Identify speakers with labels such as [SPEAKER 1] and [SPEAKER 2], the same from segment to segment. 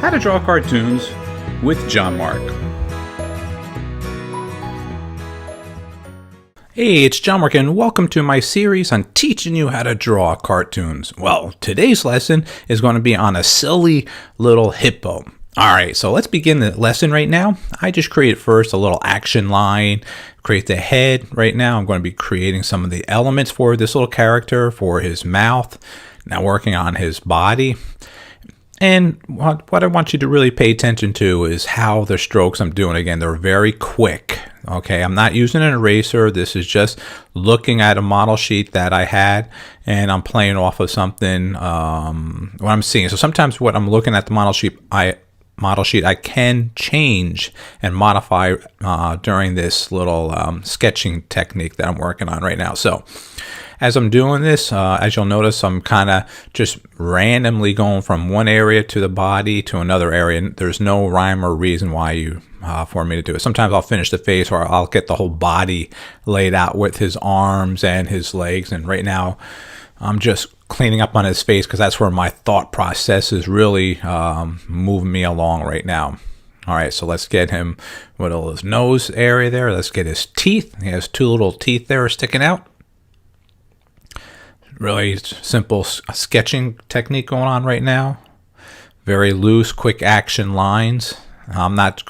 [SPEAKER 1] How to Draw Cartoons with John-Marc. Hey, it's John-Marc and welcome to my series on teaching you how to draw cartoons. Well, today's lesson is going to be on a silly little hippo. Alright, so let's begin the lesson right now. I just created first a little action line, create the head. Right now I'm going to be creating some of the elements for this little character, for his mouth, now working on his body. And what I want you to really pay attention to is how the strokes I'm doing. Again, they're very quick. Okay, I'm not using an eraser. This is just looking at a model sheet that I had, and I'm playing off of something, what I'm seeing. So sometimes what I'm looking at the model sheet, I can change and modify during this little sketching technique that I'm working on right now. So as I'm doing this, as you'll notice, I'm kind of just randomly going from one area to the body to another area. And there's no rhyme or reason why for me to do it. Sometimes I'll finish the face, or I'll get the whole body laid out with his arms and his legs. And right now, I'm just cleaning up on his face because that's where my thought process is really moving me along right now. All right, so let's get him with his nose area there. Let's get his teeth. He has two little teeth there sticking out. Really simple sketching technique going on right now. Very loose, quick action lines. I'm not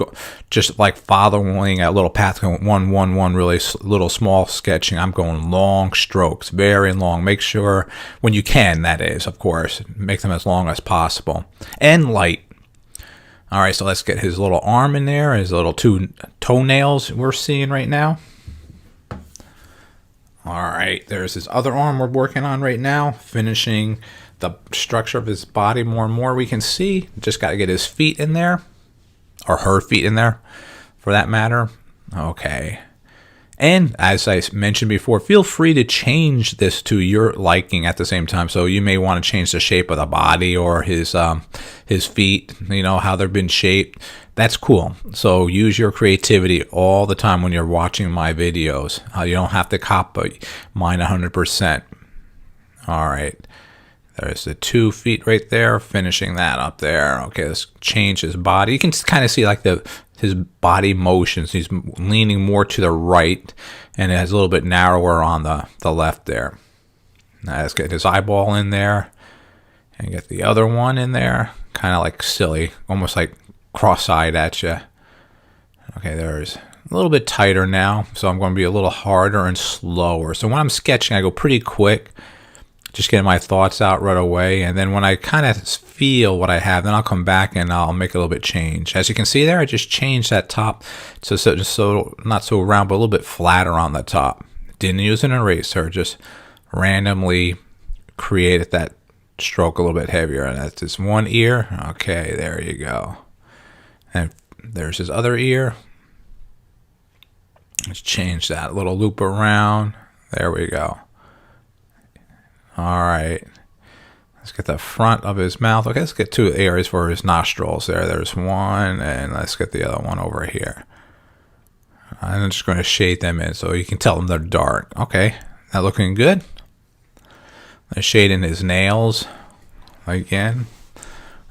[SPEAKER 1] just like following a little path, going one, really little small sketching. I'm going long strokes, very long. Make sure, when you can, that is, of course, make them as long as possible. And light. All right, so let's get his little arm in there, his little two toenails we're seeing right now. All right, there's his other arm we're working on right now, finishing the structure of his body more and more. We can see, just got to get his feet in there, or her feet in there, for that matter. Okay. And as I mentioned before, feel free to change this to your liking at the same time. So you may want to change the shape of the body or his feet, how they've been shaped. That's cool. So use your creativity all the time when you're watching my videos. You don't have to copy mine 100%. All right. There's the 2 feet right there, finishing that up there. Okay, let's change his body. You can kind of see like his body motions. He's leaning more to the right, and it has a little bit narrower on the left there. Now let's get his eyeball in there, and get the other one in there. Kind of like silly, almost like cross-eyed at you. Okay, there's a little bit tighter now, so I'm going to be a little harder and slower. So when I'm sketching, I go pretty quick, just getting my thoughts out right away, and then when I kind of feel what I have, then I'll come back and I'll make a little bit change. As you can see there, I just changed that top so not so round, but a little bit flatter on the top. Didn't use an eraser, just randomly created that stroke a little bit heavier. And that's his one ear. Okay, there you go. And there's his other ear. Let's change that little loop around. There we go. All right, let's get the front of his mouth. Okay, let's get 2 areas for his nostrils there. There's one, and let's get the other one over here. I'm just going to shade them in so you can tell them they're dark. Okay, that looking good. Let's shade in his nails again.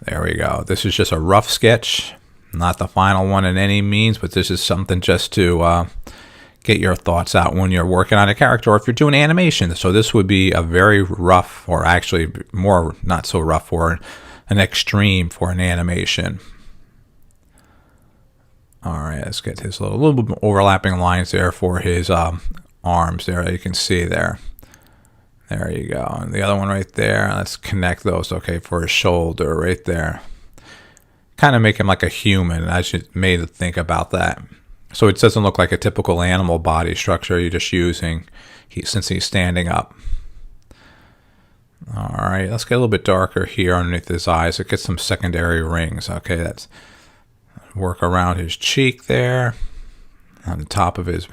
[SPEAKER 1] There we go. This is just a rough sketch, not the final one in any means, but this is something just to get your thoughts out when you're working on a character, or if you're doing animation. So this would be a very rough, or actually more not so rough, or an extreme for an animation. All right, let's get his little bit overlapping lines there for his arms there. You can see there. There you go. And the other one right there, let's connect those. Okay, for his shoulder right there. Kind of make him like a human. I just made to think about that. So it doesn't look like a typical animal body structure you're just using since he's standing up. All right, let's get a little bit darker here underneath his eyes. It gets some secondary rings. Okay, that's work around his cheek there, on the top of his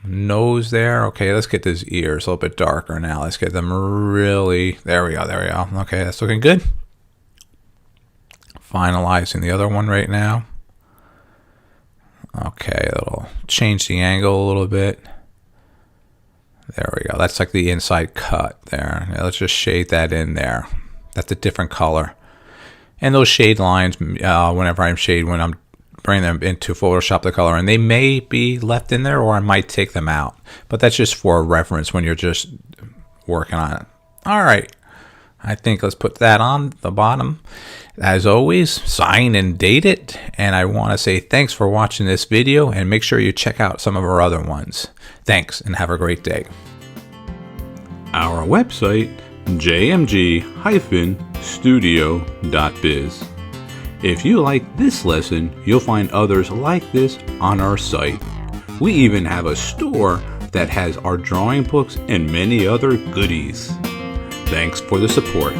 [SPEAKER 1] nose there. Okay, let's get his ears a little bit darker now. Let's get them really, there we go. Okay, that's looking good. Finalizing the other one right now. Okay, it'll change the angle a little bit. There we go. That's like the inside cut there. Now let's just shade that in there. That's a different color. And those shade lines, whenever I'm when I'm bringing them into Photoshop the color, and they may be left in there or I might take them out. But that's just for reference when you're just working on it. All right. I think let's put that on the bottom. As always, sign and date it. And I want to say thanks for watching this video, and make sure you check out some of our other ones. Thanks, and have a great day.
[SPEAKER 2] Our website, jmg-studio.biz. If you like this lesson, you'll find others like this on our site. We even have a store that has our drawing books and many other goodies. Thanks for the support.